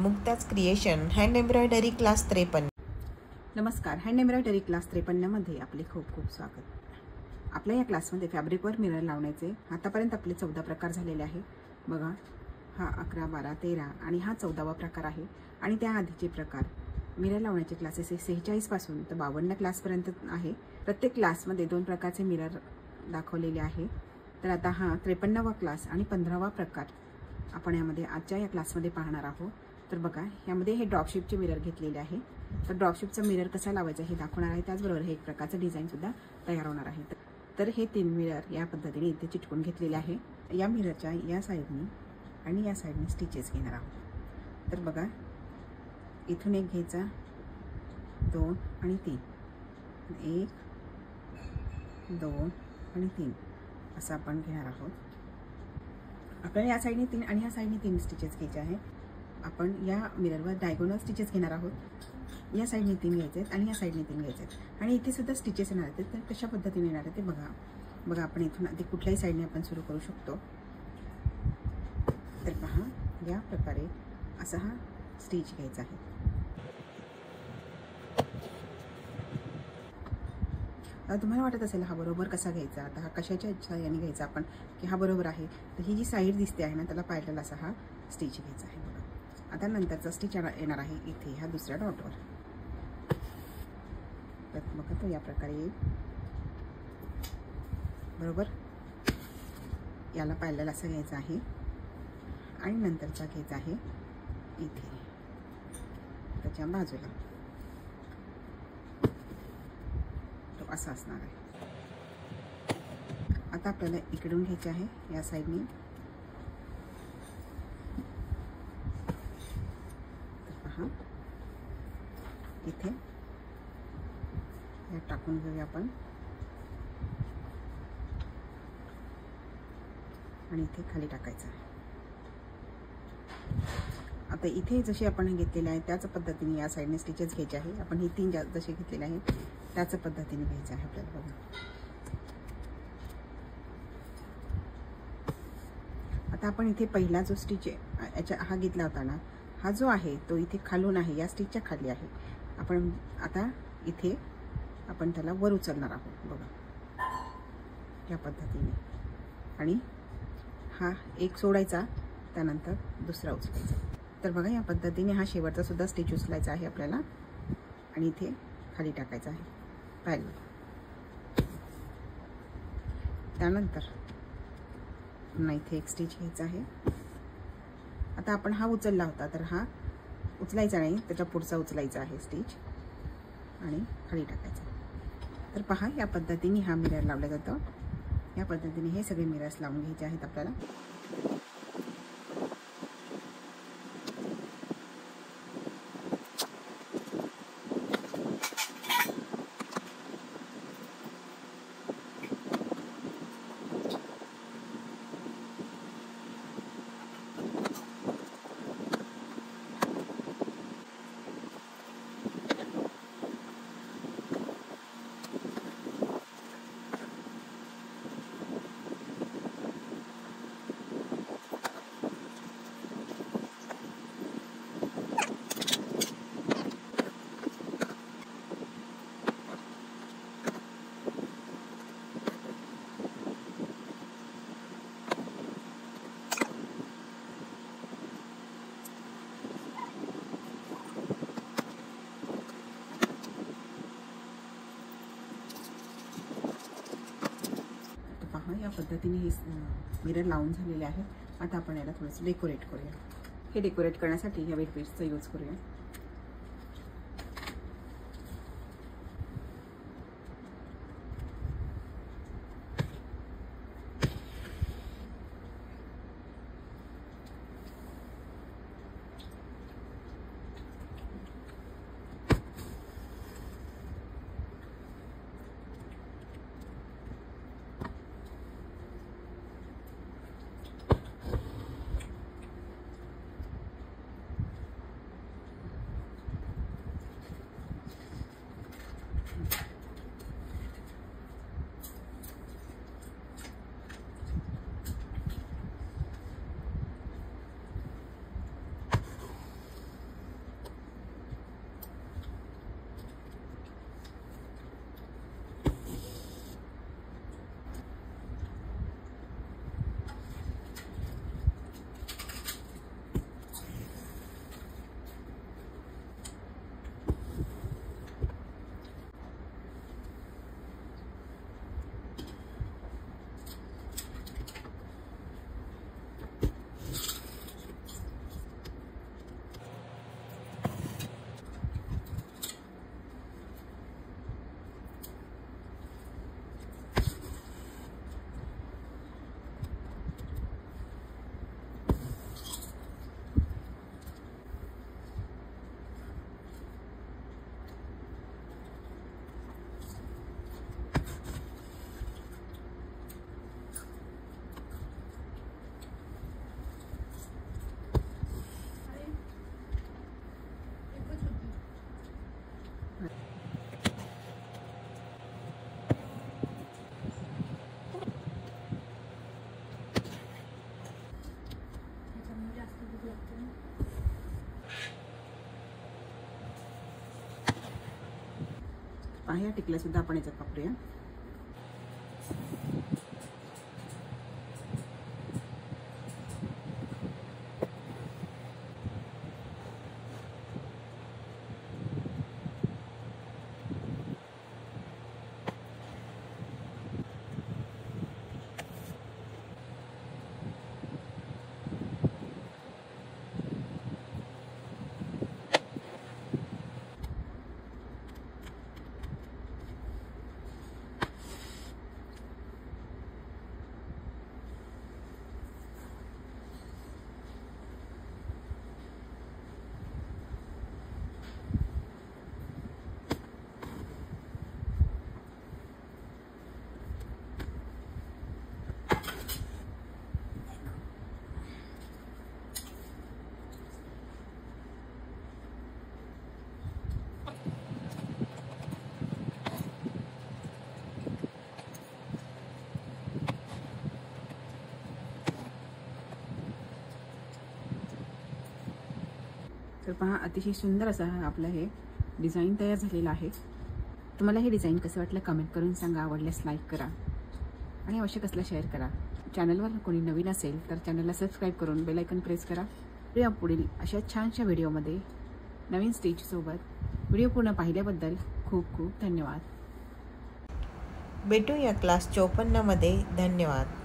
मुक्ताज creation hand embroidery class 53. नमस्कार. Hand embroidery class 53 मध्ये आपले खूप खूप स्वागत. आपल्या या क्लासमध्ये फॅब्रिकवर मिरर लावण्याचे आतापर्यंत आपले 14 प्रकार झालेले आहे. बघा, हा 11, 12, 13 आणि हा 14वा प्रकार आहे. आणि त्या आधीचे प्रकार मिरर लावण्याचे क्लासेस 46 पासून तर 52 क्लासपर्यंत आहे. प्रत्येक क्लासमध्ये 2 प्रकारचे मिरर दाखवलेले आहे. तर आता हा 53वा क्लास आणि 15वा प्रकार आपण यामध्ये आजच्या या क्लासमध्ये पाहणार आहोत. तर बघा, यामध्ये हे ड्रॉपशिपचे मिरर घेतलेले आहे. तर ड्रॉपशिपचा मिरर कसा लावायचा हे दाखवणार आहे. त्याचबरोबर हे एक प्रकारचं डिझाईन सुद्धा तयार होणार आहे. तर हे 3 मिरर या पद्धतीने इथे चिटकून घेतलेले आहे. या मिररच्या या साईडनी आणि या साईडनी स्टिचेस घेणार आहोत. तर बघा, इथून एक घ्यायचा, 2 आणि 3, 1, 2 आणि 3 असं आपण घेणार आहोत. आपल्याला या साईडने 3 आणि ह्या साईडने 3 स्टिचेस घ्यायचे आहे. आपण या मिररवर डायगोनल स्टिचेस घेणार आहोत. या साईडने 3 घ्यायचे आहेत आणि या साईडने 3 घ्यायचे आहेत. आणि इथे सुद्धा स्टिचेस येणार आहेत. तर कशा पद्धतीने येणार आहे ते बघा. आपण इथून आधी कुठल्याही साईडने आपण सुरू करू शकतो. तर पहा, या प्रकारे असा हा स्टिच घ्यायचा आहे. आता तुम्हाला वाटत असेल हा बरोबर कसा घ्यायचा. आता हा कशाच्या याने घ्यायचा आपण की हा बरोबर आहे. तर ही जी साईड दिसते आहे ना, त्याला पॅरलल असा हा स्टिच घ्यायचा आहे. बघा, आता नंतरचा स्टिच येणार आहे इथे ह्या दुसऱ्या डॉटवर. तर बघा, तो या प्रकारे येईल. बरोबर, याला पॅरलल असं घ्यायचं आहे आणि नंतरचा घ्यायचा आहे इथे त्याच्या बाजूला. तो असा असणार आहे. आता आपल्याला इकडून घ्यायचे आहे या साईडने. पहा, इथे टाकून घेऊया आपण आणि इथे खाली टाकायचं आहे. आता इथे जसे आपण घेतलेले आहे त्याच पद्धतीने या साईडने स्टिचेस घ्यायचे आहे. आपण ही 3 जसे घेतलेले आहेत त्याच पद्धतीने घ्यायचं आहे आपल्याला. बघा, आता आपण इथे पहिला जो स्टिच याच्या हा घेतला होता ना, हा जो आहे तो इथे खालून आहे, या स्टिचच्या खाली आहे. आपण आता इथे आपण त्याला वर उचलणार आहोत. बघा, या पद्धतीने. आणि हा एक सोडायचा, त्यानंतर दुसरा उचलायचा. तर बघा, या पद्धतीने हा शेवटचा सुद्धा स्टिच उचलायचा आहे आपल्याला आणि इथे खाली टाकायचा आहे पॅरलल. त्यानंतर पुन्हा इथे एक स्टिच घ्यायचा आहे. आता आपण हा उचलला होता, तर हा उचलायचा नाही, त्याच्या पुढचा उचलायचा आहे स्टिच आणि खाली टाकायचा. तर पहा, या पद्धतीने हा मिरर लावला जातो. या पद्धतीने हे सगळे मिरर्स लावून घ्यायचे आहेत आपल्याला. या पद्धतीने हे मिरर लावून झालेले आहे. आता आपण याला थोडंसं डेकोरेट करूया. हे डेकोरेट करण्यासाठी या वेट पीसचा यूज करूया. पहा या टिकल्या सुद्धा आपण याच्यात वापरूया. तर पहा अतिशय सुंदर असा आपलं हे डिझाईन तयार झालेलं आहे. तुम्हाला हे डिझाईन कसं वाटलं कमेंट करून सांगा. आवडल्यास लाईक करा आणि आवश्यक असल्यास शेअर करा. चॅनलवर कोणी नवीन असेल तर चॅनलला सबस्क्राईब करून बेल आयकॉन प्रेस करा. या पुढील अशा छानशा व्हिडिओमध्ये नवीन स्टिचसोबत. व्हिडिओ पूर्ण पाहिल्याबद्दल खूप खूप धन्यवाद. भेटूया क्लास 54 मध्ये. धन्यवाद.